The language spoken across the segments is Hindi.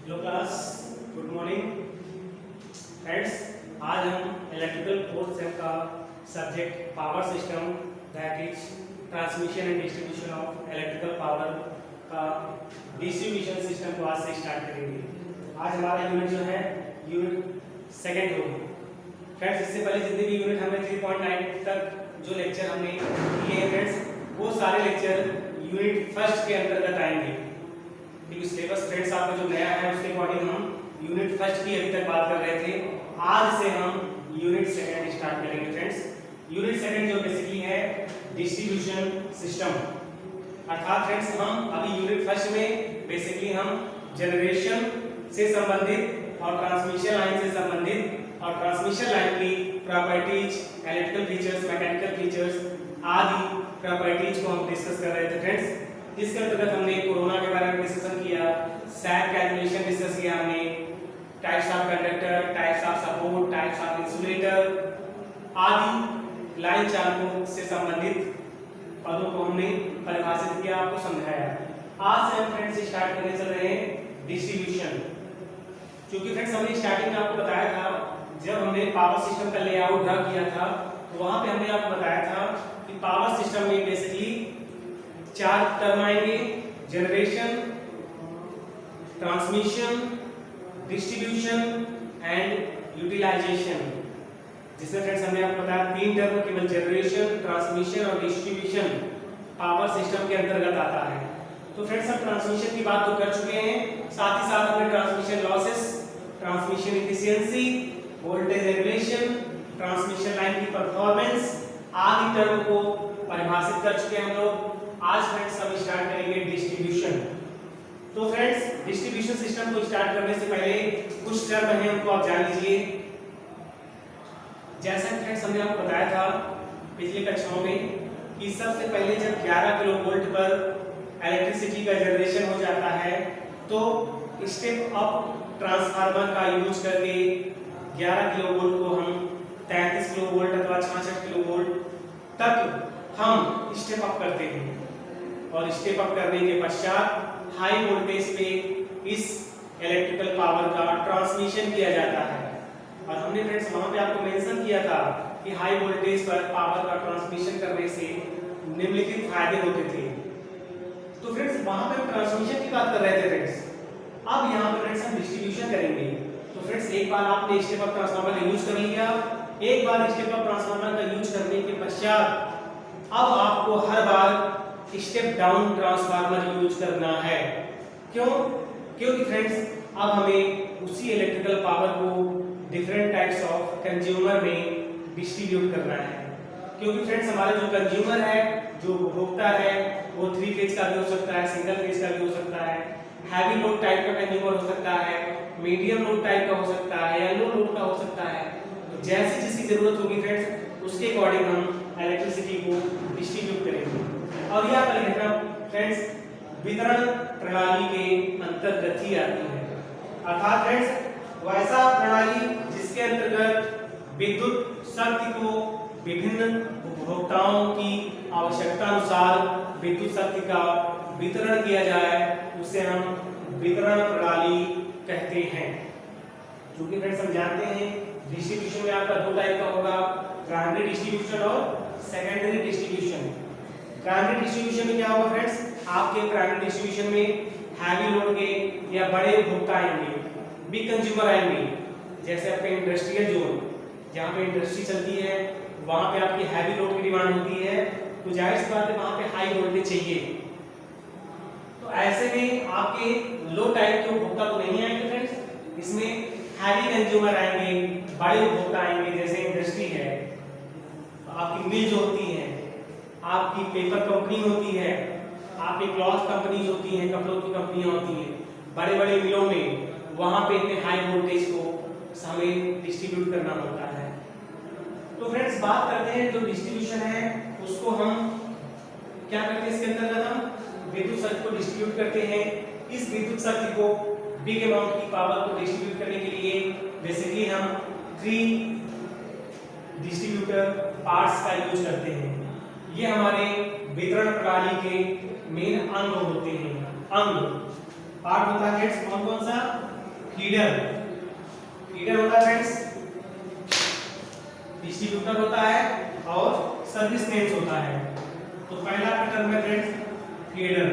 Hello class, good morning friends. आज हम इलेक्ट्रिकल फोर्थ सेम का subject power system that is transmission and distribution of electrical power का डिस्ट्रीब्यूशन सिस्टम को आज से स्टार्ट करेंगे। आज हमारा यूनिट जो है यूनिट सेकेंड होगी। फ्रेंड्स, इससे पहले जितने भी यूनिट हमने 3.9 तक जो लेक्चर हमने किए हैं फ्रेंड्स, वो सारे लेक्चर यूनिट फर्स्ट के अंतर्गत आएंगे, क्योंकि सिलेबस फ्रेंड्स आपका जो नया है उसके अकॉर्डिंग हम यूनिट फर्स्ट की अभी तक बात कर रहे थे। आज से हम यूनिट सेकंड स्टार्ट करेंगे फ्रेंड्स। यूनिट सेकंड जो बेसिकली है डिस्ट्रीब्यूशन सिस्टम, अर्थात फ्रेंड्स हम अभी यूनिट फर्स्ट में बेसिकली हम जनरेशन से संबंधित और ट्रांसमिशन लाइन से संबंधित और ट्रांसमिशन लाइन की properties, electrical features, mechanical features आदि प्रॉपर्टीज को हम डिस्कस कर रहे थे फ्रेंड्स। जिसके अंतर्गत हमने कोरोना के बारे में डिस्कशन किया, सैग कैलकुलेशन डिस्कस किया हमने, types of conductor, types of support, types of insulator आदि लाइन चालकों से संबंधित पदों को हमने परिभाषित किया, आपको समझाया। आज से हम फ्रेंड्स स्टार्ट करने चल रहे हैं डिस्ट्रीब्यूशन। क्योंकि फ्रेंड्स हमने स्टार्टिंग में आपको बताया था, जब हमने पावर सिस्टम का लेआउट ड्रा किया था तो वहां पे हमने आपको बताया था कि पावर सिस्टम में बेसिकली चार टर्म आएंगे: generation, transmission, distribution and utilization. जिसमें फ्रेंड्स हमने आपको बताया तीन टर्म केवल जनरेशन, ट्रांसमिशन और डिस्ट्रीब्यूशन पावर सिस्टम के अंतर्गत आता है। तो फ्रेंड्स हम ट्रांसमिशन की बात तो कर चुके हैं, साथ ही साथ हमने transmission losses, transmission efficiency, voltage regulation, transmission line की परफॉर्मेंस आदि टर्म को परिभाषित कर चुके हैं हम लोग। आज फ्रेंड्स हम स्टार्ट करेंगे डिस्ट्रीब्यूशन। तो फ्रेंड्स डिस्ट्रीब्यूशन सिस्टम को स्टार्ट करने से पहले कुछ टर्म है उनको आप जान लीजिए। जैसा फ्रेंड्स हमने आपको बताया था पिछली कक्षाओं में कि सबसे पहले जब 11 किलोवोल्ट पर इलेक्ट्रिसिटी का जनरेशन हो जाता है तो स्टेप अप ट्रांसफार्मर का यूज करके 11 किलोवोल्ट को हम 33 किलोवोल्ट अथवा 66 किलोवोल्ट तक हम स्टेप अप करते हैं, और स्टेप अप करने के पश्चात हाई वोल्टेज पे इस इलेक्ट्रिकल पावर का ट्रांसमिशन किया जाता है। और हमने फ्रेंड्स वहां पे आपको मेंशन किया था कि हाई वोल्टेज पर पावर का ट्रांसमिशन करने से निम्नलिखित फायदे होते थे। तो फ्रेंड्स वहां पे हम ट्रांसमिशन की बात कर रहे थे फ्रेंड्स। अब यहाँ पे फ्रेंड्स हम डिस्ट्रीब्यूशन करेंगे। तो फ्रेंड्स एक बार आपने स्टेप अप ट्रांसफार्मर का यूज कर लिया, एक बार स्टेप अप ट्रांसफार्मर का यूज करने के पश्चात अब आपको हर बार स्टेप डाउन ट्रांसफार्मर यूज करना है। क्यों? क्योंकि फ्रेंड्स अब हमें उसी इलेक्ट्रिकल पावर को डिफरेंट टाइप्स ऑफ कंज्यूमर में डिस्ट्रीब्यूट करना है। क्योंकि फ्रेंड्स हमारा जो कंज्यूमर है, जो उपभोक्ता है, वो 3 फेज का भी हो सकता है, सिंगल फेज का भी हो सकता है, हैवी लोड टाइप का कंज्यूमर हो सकता है, मीडियम लोड टाइप का हो सकता है, या लो लोड का हो सकता है। तो जैसी जिसकी जरूरत होगी फ्रेंड्स उसके अकॉर्डिंग हम इलेक्ट्रिसिटी को डिस्ट्रीब्यूट करेंगे। और यह परिघटना फ्रेंड्स वितरण प्रणाली के अंतर्गत ही आती है, अर्थात फ्रेंड्स वैसा प्रणाली जिसके अंतर्गत विद्युत शक्ति को विभिन्न उपभोक्ताओं की आवश्यकता अनुसार विद्युत शक्ति का वितरण किया जाए, उसे हम वितरण प्रणाली कहते हैं। क्योंकि फ्रेंड्स हम जानते हैं डिस्ट्रीब्यूशन में आपका दो टाइप का होगा, प्राइमरी डिस्ट्रीब्यूशन और सेकेंडरी डिस्ट्रीब्यूशन। प्राइमरी डिस्ट्रीब्यूशन में क्या होगा फ्रेंड्स, आपके प्राइमरी डिस्ट्रीब्यूशन में हैवी लोड के या बड़े उपभोक्ता आएंगे, बिग कंज्यूमर आएंगे। जैसे आपके इंडस्ट्रियल जोन, जहाँ पे इंडस्ट्री चलती है वहाँ पे आपकी हैवी लोड की डिमांड होती है, तो जाहिर सी बात है वहाँ पे हाई वोल्टेज चाहिए। तो ऐसे में आपके लो टाइप के उपभोक्ता तो नहीं आएंगे फ्रेंड्स, इसमें हैवी कंज्यूमर आएंगे, बड़े उपभोक्ता आएंगे। जैसे इंडस्ट्री है, आपकी मिल जो होती है, आपकी पेपर कंपनी होती है, आपकी क्लॉथ कंपनीज होती हैं, कपड़ों की कंपनियां होती हैं, बड़े बड़े मिलों में वहां पे इतने हाई वोल्टेज को हमें डिस्ट्रीब्यूट करना होता है। तो फ्रेंड्स बात करते हैं जो डिस्ट्रीब्यूशन है उसको हम क्या करते हैं, इसके अंतर्गत हम विद्युत शक्ति को डिस्ट्रीब्यूट करते हैं। इस विद्युत शक्ति को बिग अमाउंट की पावर को डिस्ट्रीब्यूट करने के लिए बेसिकली हम 3 डिस्ट्रीब्यूटर पार्ट्स का यूज करते हैं। ये हमारे वितरण प्रणाली के मेन अंग होते हैं। अंग पार्ट होता है कौन कौन सा, फीडर, फीडर होता है फ्रेंड्स, डिस्ट्रीब्यूटर होता है और सर्विस मेन्स होता है। तो पहला आपका टर्म है फ्रेंड्स फीडर,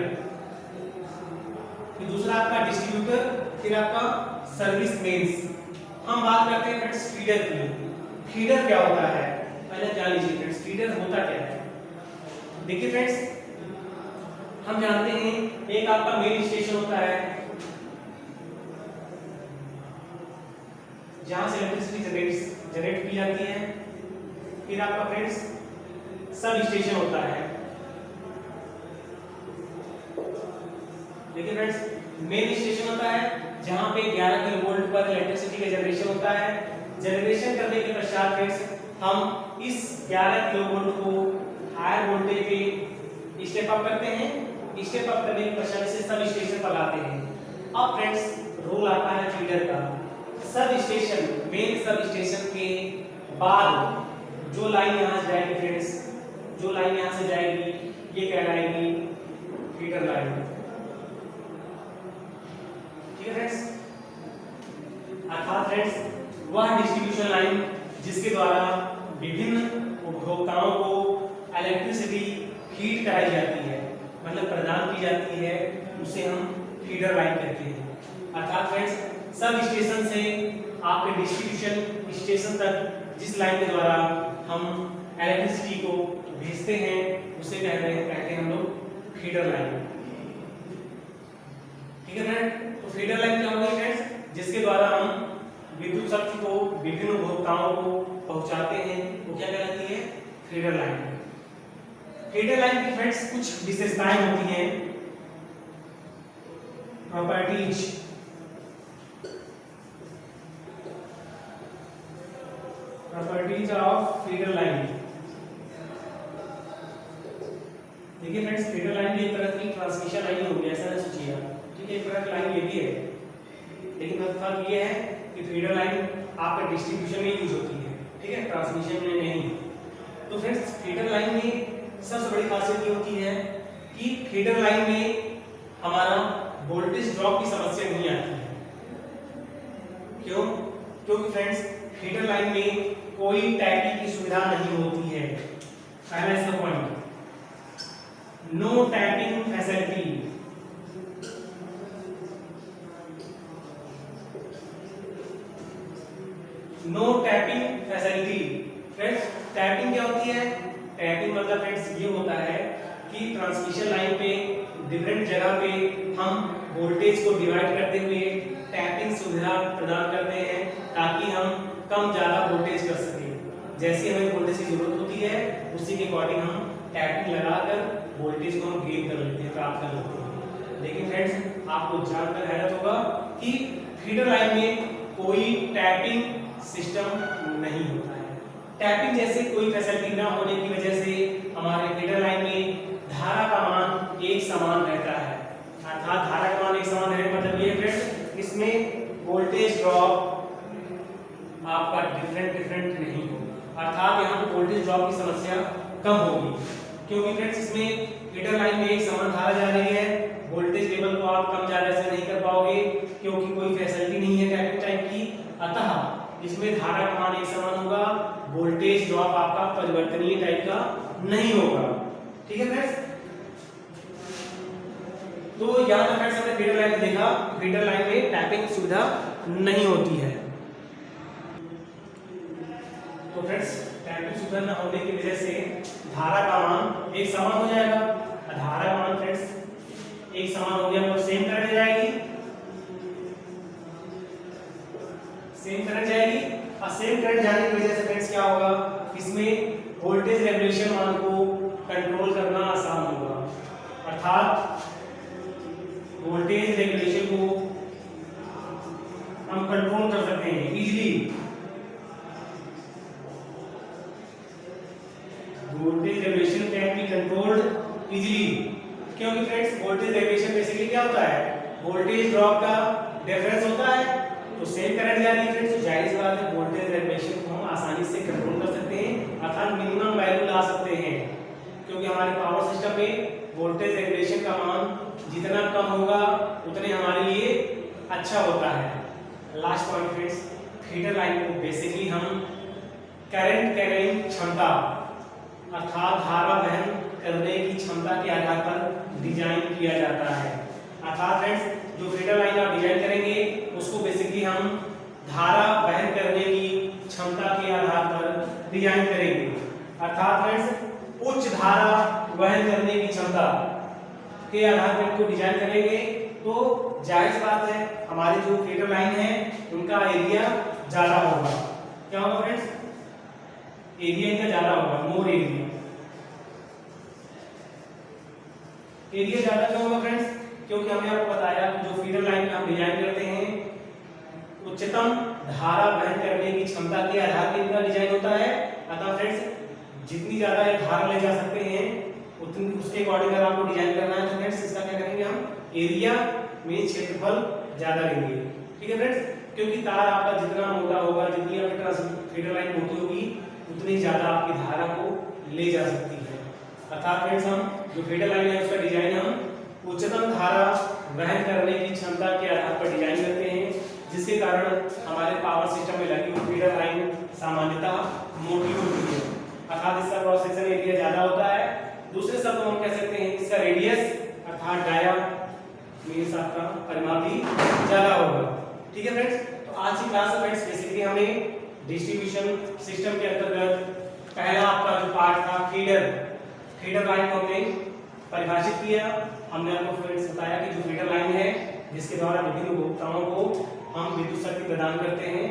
फिर दूसरा आपका डिस्ट्रीब्यूटर, फिर आपका सर्विस मेन्स। हम बात करते हैं फ्रेंड्स फीडर की। फीडर क्या होता है पहले जान लीजिए फ्रेंड्स, फीडर होता क्या है। देखिए फ्रेंड्स, हम जानते हैं एक आपका मेन स्टेशन होता है जहां से इलेक्ट्रिसिटी जनरेट की जाती है। फिर आपका फ्रेंड्स सब स्टेशन होता है। देखिए फ्रेंड्स, मेन स्टेशन होता है जहां पे 11 किलोवोल्ट पर इलेक्ट्रिसिटी का जनरेशन होता है। जनरेशन करने के पश्चात फ्रेंड्स हम इस 11 किलोवोल्ट को हायर वोल्टेज पे स्टेप अप करते हैं। स्टेप अप करने के पश्चात इसे सब स्टेशन पर लाते हैं। अब फ्रेंड्स रोल आता है फीडर का। Sub station, main sub station के बाद जो लाइन यहाँ से जाएगी फ्रेंड्स, जो लाइन यहाँ से जाएगी ये कहलाएगी फीडर लाइन। ठीक है फ्रेंड्स, अर्थात फ्रेंड्स वह डिस्ट्रीब्यूशन लाइन जिसके द्वारा विभिन्न उपभोक्ताओं को इलेक्ट्रिसिटी फीड कराई जाती है, मतलब प्रदान की जाती है, उसे हम फीडर लाइन कहते हैं। अर्थात फ्रेंड्स सब स्टेशन से आपके डिस्ट्रीब्यूशन स्टेशन तक जिस लाइन के द्वारा हम इलेक्ट्रिसिटी को भेजते हैं उसे कहते हैं हम लोग फीडर लाइन। ठीक है फ्रेंड, तो फीडर लाइन क्या होगी फ्रेंड्स, जिसके द्वारा हम विद्युत शक्ति को विभिन्न उपभोक्ताओं को पहुंचाते हैं, वो क्या कहलाती है फीडर लाइन। फीडर लाइन की फ्रेंड्स कुछ विशेषताएं होती हैं, properties. Properties of feeder line. देखिए फ्रेंड्स, फीडर लाइन भी एक तरह की ट्रांसमिशन लाइन होगी, ऐसा ना सोचिए आप। ठीक है, एक तरह की लाइन ये भी है, लेकिन फर्क ये है कि फीडर लाइन आपका डिस्ट्रीब्यूशन में यूज होती है, ठीक है, ट्रांसमिशन में नहीं। तो फ्रेंड्स फीडर लाइन में सबसे बड़ी खासियत ये होती है कि फीडर लाइन में हमारा वोल्टेज ड्रॉप की समस्या नहीं आती है। क्यों? क्योंकि फ्रेंड्स फीडर लाइन में कोई टैपिंग की सुविधा नहीं होती है। पहला इसका point, no tapping facility. No tapping facility. Friends tapping क्या होती है? टैपिंग मतलब फ्रेंड्स ये होता है कि ट्रांसमिशन लाइन पे डिफरेंट जगह पे हम वोल्टेज को डिवाइड करते हुए टैपिंग सुविधा प्रदान करते हैं ताकि हम कम ज्यादा वोल्टेज कर सकें। जैसे हमें वोल्टेज की जरूरत होती है उसी के अकॉर्डिंग हम टैपिंग लगाकर वोल्टेज को हम गेन कर लेते हैं, प्राप्त कर लेते हैं। लेकिन फ्रेंड्स आपको जानकर हैरत होगा कि फीडर लाइन में कोई टैपिंग सिस्टम नहीं होता है। टैपिंग जैसे कोई फैसिलिटी ना होने की वजह से हमारे फीडर लाइन में धारा का मान एक समान रहता है। अर्थात धारा का मान एक समान है मतलब ये फ्रेंड्स इसमें वोल्टेज ड्रॉप आपका डिफरेंट नहीं होगा। अर्थात यहाँ पे वोल्टेज ड्रॉप की समस्या कम होगी, क्योंकि फ्रेंड्स इसमें फीडर लाइन में एक समान धारा जा रही है। वोल्टेज लेवल को आप कम ज्यादा से नहीं कर पाओगे क्योंकि कोई फैसिलिटी नहीं है टैपिंग टाइप की। अतः इसमें धारा का मान एक समान होगा, वोल्टेज ड्रॉप आपका परिवर्तनीय टाइप का नहीं होगा। ठीक है फ्रेंड्स, तो यहाँ पर फ्रेंड्स हमने फीडर लाइन देखा, फीडर लाइन में टैपिंग सुविधा नहीं होती है। तो फ्रेंड्स टैपिंग सुविधा न होने की वजह से धारा का मान एक समान हो जाएगा। धारा का मान फ्रेंड्स एक समान हो गया तो सेम करंट जाएगी, सेम करंट जाएगी। और सेम करंट जाने की वजह से फ्रेंड्स क्या होगा, इसमें वोल्टेज रेगुलेशन मान को कंट्रोल करना आसान होगा। अर्थात वोल्टेज रेगुलेशन को हम कंट्रोल कर सकते हैं easily. Voltage regulation can be controlled easily, क्योंकि फ्रेंड्स वोल्टेज रेगुलेशन बेसिकली क्या होता है, वोल्टेज ड्रॉप का डिफरेंस होता है। तो सेम करंट जा रही है फ्रेंड्स, तो जाहिर सी बात है वोल्टेज रेगुलेशन को हम आसानी से कंट्रोल कर सकते हैं, अर्थात मिनिमम वैल्यू ला सकते हैं। क्योंकि हमारे पावर सिस्टम में वोल्टेज रेगुलेशन का मान जितना कम होगा उतने हमारे लिए अच्छा होता है। Last point friends, feeder line को बेसिकली हम करंट कैरिंग क्षमता अर्थात धारा वहन करने की क्षमता के आधार पर डिजाइन किया जाता है। अर्थात फ्रेंड्स जो फीडर लाइन आप डिजाइन करेंगे उसको बेसिकली हम धारा वहन करने की क्षमता के आधार पर डिजाइन करेंगे। अर्थात फ्रेंड्स उच्च धारा वहन करने की क्षमता के आधार पर इनको डिजाइन करेंगे तो जायज बात है हमारे जो फीडर लाइन है उनका एरिया ज्यादा होगा। क्या होगा फ्रेंड्स? एरिया इनका ज्यादा होगा, मोर एरिया। एरिया ज्यादा क्यों होगा फ्रेंड्स? क्योंकि हमने आपको बताया कि जो फीडर लाइन हम डिजाइन करते हैं उच्चतम धारा वहन करने की क्षमता के आधार पर इनका डिजाइन होता है। अतः फ्रेंड्स जितनी ज्यादा धारा ले जा सकते हैं उतनी उसके अकॉर्डिंग अगर आपको डिजाइन करना है तो फ्रेंड्स इसका क्या करेंगे हम एरिया में क्षेत्रफल ज्यादा लेंगे। ठीक है फ्रेंड्स, क्योंकि तार आपका जितना मोटा होगा, जितनी आपकी फीडर लाइन मोटी होगी उतनी ज्यादा आपकी धारा को ले जा सकती है। अर्थात फ्रेंड्स हम जो फीडर लाइन है उसका डिजाइन हम उच्चतम धारा वहन करने की क्षमता के आधार पर डिजाइन करते हैं, जिसके कारण हमारे पावर सिस्टम में लगी हुई फीडर लाइन सामान्यतः मोटी होती है। अर्थात इसका क्रॉस सेक्शन एरिया ज्यादा होता है। दूसरे शब्द में हम कह सकते हैं इसका रेडियस अर्थात डाया मीन्स आपका परिमाप भी ज्यादा होगा। ठीक है फ्रेंड्स, तो आज की क्लास में फ्रेंड्स बेसिकली हमें डिस्ट्रीब्यूशन सिस्टम के अंतर्गत पहला आपका जो पार्ट था फीडर लाइन को हमने परिभाषित किया। हमने आपको फ्रेंड्स बताया कि जो फीडर लाइन है जिसके द्वारा विभिन्न उपभोक्ताओं को हम विद्युत शक्ति प्रदान करते हैं,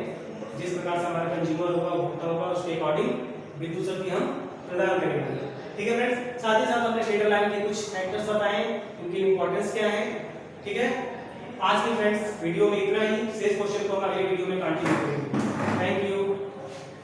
जिस प्रकार से हमारा कंज्यूमर होगा, उपभोक्ता होगा, उसके अकॉर्डिंग विद्युत शक्ति हम प्रदान करेंगे। ठीक है फ्रेंड्स, साथ ही साथ हमने फीडर लाइन के कुछ फैक्टर्स बताए, इनकी इंपॉर्टेंस क्या है। ठीक है, आज की फ्रेंड्स वीडियो में इतना ही। शेष क्वेश्चन को हम अगले वीडियो में कंटिन्यू करेंगे।